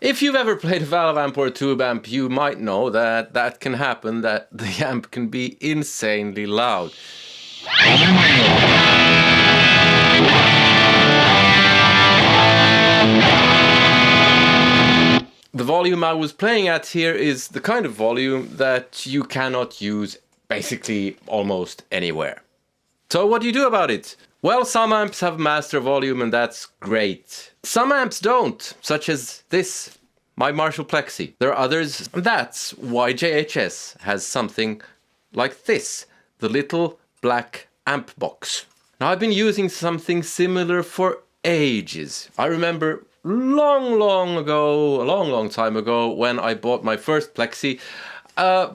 If you've ever played a valve amp or a tube amp, you might know that that can happen, that the amp can be insanely loud. The volume I was playing at here is the kind of volume that you cannot use basically almost anywhere. So what do you do about it? Well, some amps have master volume and that's great. Some amps don't, such as this, my Marshall Plexi. There are others, and that's why JHS has something like this, the little black amp box. Now I've been using something similar for ages. I remember a long time ago when I bought my first Plexi,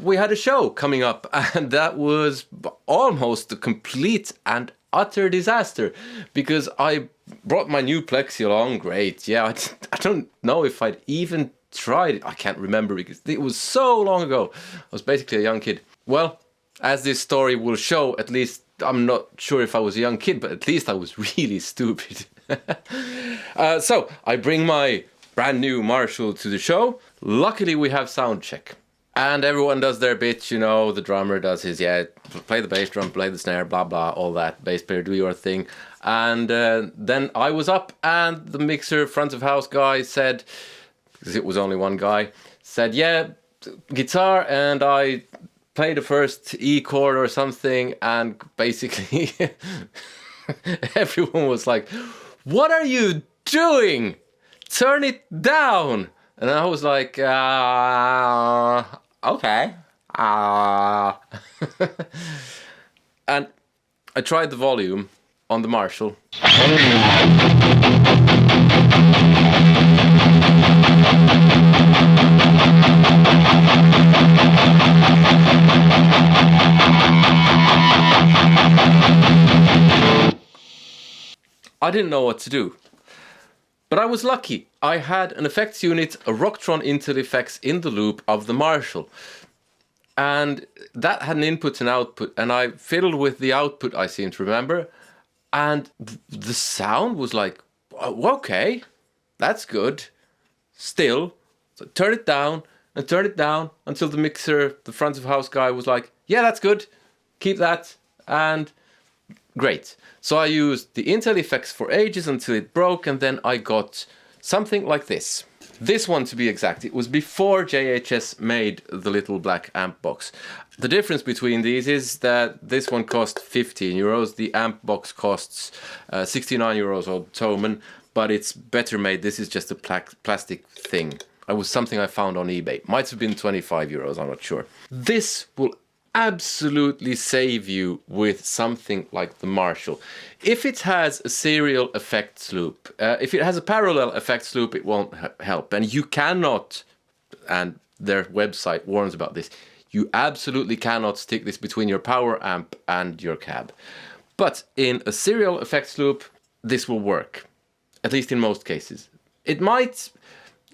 we had a show coming up and that was almost a complete and utter disaster because I brought my new Plexi along. Great, yeah, I don't know if I'd even tried it. I can't remember because it was so long ago. I was basically a young kid. Well, as this story will show, at least I'm not sure if I was a young kid, but at least I was really stupid. So I bring my brand new Marshall to the show. Luckily we have sound check. And everyone does their bit, you know, the drummer does his, play the bass drum, play the snare, blah, blah, all that. Bass player, do your thing. And then I was up and the mixer front of house guy said, because it was only one guy, said, yeah, guitar, and I played the first E chord or something, and basically everyone was like, what are you doing? Turn it down. And I was like, okay. And I tried the volume on the Marshall. I didn't know what to do. But I was lucky. I had an effects unit, a Rocktron Intel effects in the loop of the Marshall. And that had an input and output, and I fiddled with the output, I seem to remember. And the sound was like, okay, that's good. Still, so turn it down and turn it down until the mixer, the front of house guy was like, yeah, that's good. Keep that. And great. So I used the Intel effects for ages until it broke, and then I got something like this. This one, to be exact, it was before JHS made the little black amp box. The difference between these is that this one cost 15 euros, the amp box costs 69 euros on Tame, but it's better made. This is just a plastic thing. It was something I found on eBay. Might have been 25 euros, I'm not sure. This will absolutely save you with something like the Marshall. If it has a serial effects loop, if it has a parallel effects loop, it won't help. And you cannot, and their website warns about this, you absolutely cannot stick this between your power amp and your cab. But in a serial effects loop, this will work, at least in most cases. It might...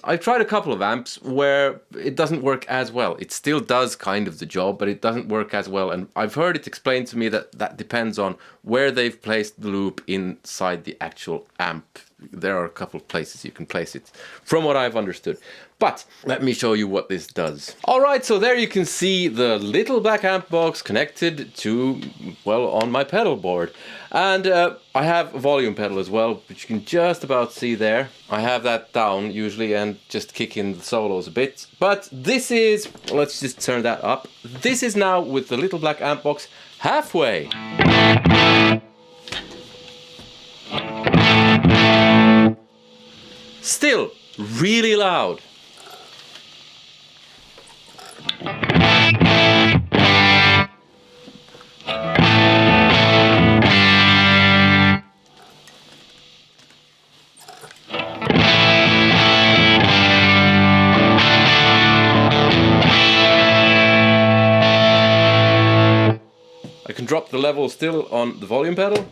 I've tried a couple of amps where it doesn't work as well. It still does kind of the job, but it doesn't work as well. And I've heard it explained to me that that depends on where they've placed the loop inside the actual amp. There are a couple of places you can place it, from what I've understood. But let me show you what this does. All right, so there you can see the little black amp box connected to, well, on my pedal board. And I have a volume pedal as well, which you can just about see there. I have that down usually and just kick in the solos a bit. But this is, let's just turn that up. This is now with the little black amp box halfway. Still really loud. I can drop the level still on the volume pedal.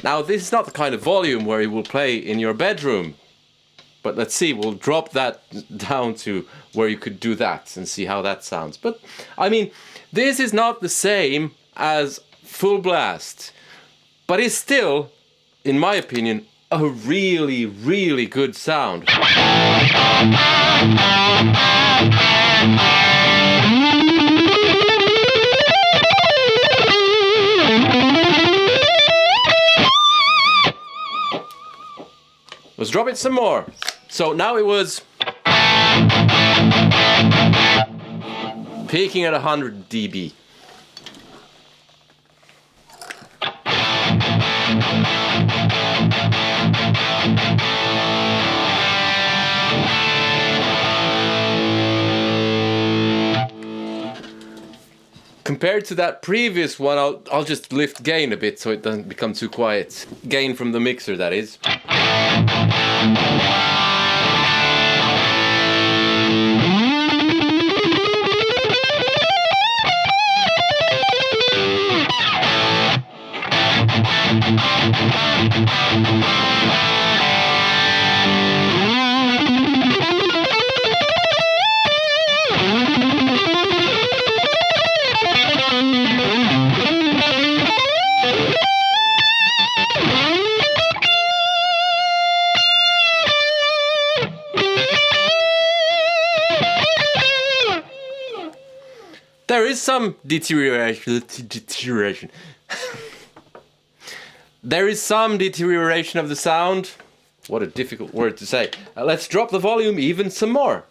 Now this is not the kind of volume where you will play in your bedroom. But let's see, we'll drop that down to where you could do that and see how that sounds. But, I mean, this is not the same as full blast. But it's still, in my opinion, a really, really good sound. Let's drop it some more. So now it was peaking at 100 dB. Compared to that previous one, I'll just lift gain a bit so it doesn't become too quiet. Gain from the mixer, that is. There is some deterioration. There is some deterioration of the sound. What a difficult word to say. Let's drop the volume even some more.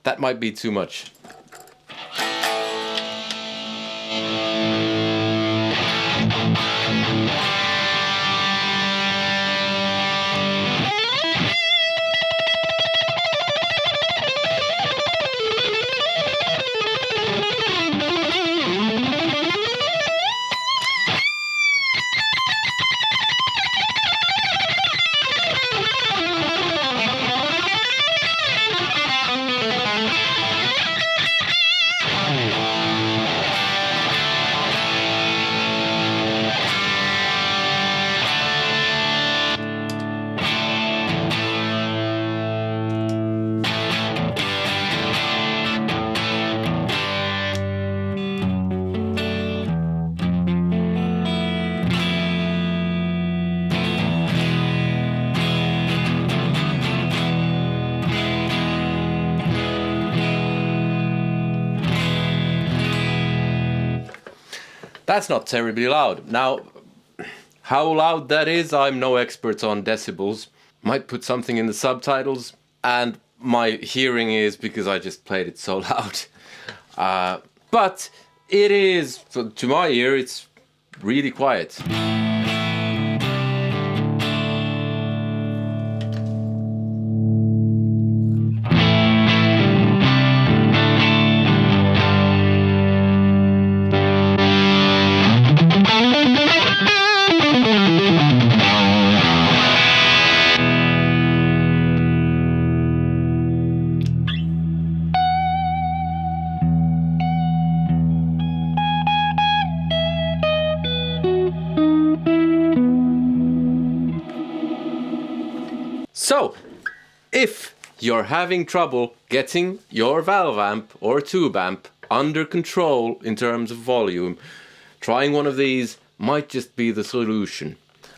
That might be too much. That's not terribly loud. Now, how loud that is, I'm no expert on decibels. Might put something in the subtitles, and my hearing is because I just played it so loud. But it is, to my ear, it's really quiet. So, if you're having trouble getting your valve amp or tube amp under control in terms of volume, trying one of these might just be the solution.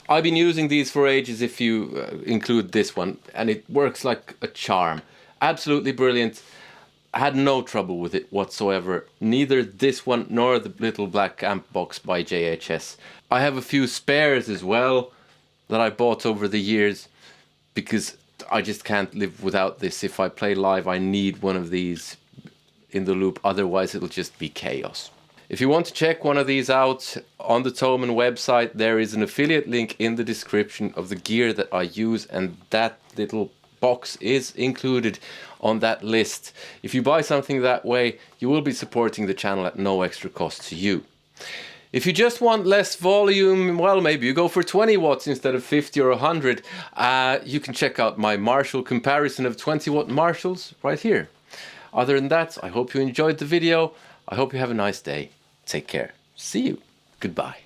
I've been using these for ages if you include this one, and it works like a charm. Absolutely brilliant. I had no trouble with it whatsoever. Neither this one nor the little black amp box by JHS. I have a few spares as well that I bought over the years, because I just can't live without this. If I play live, I need one of these in the loop, otherwise it'll just be chaos. If you want to check one of these out on the Tame website, there is an affiliate link in the description of the gear that I use, and that little box is included on that list. If you buy something that way, you will be supporting the channel at no extra cost to you. If you just want less volume, well, maybe you go for 20 watts instead of 50 or 100. You can check out my Marshall comparison of 20 watt Marshalls right here. Other than that, I hope you enjoyed the video. I hope you have a nice day. Take care. See you. Goodbye.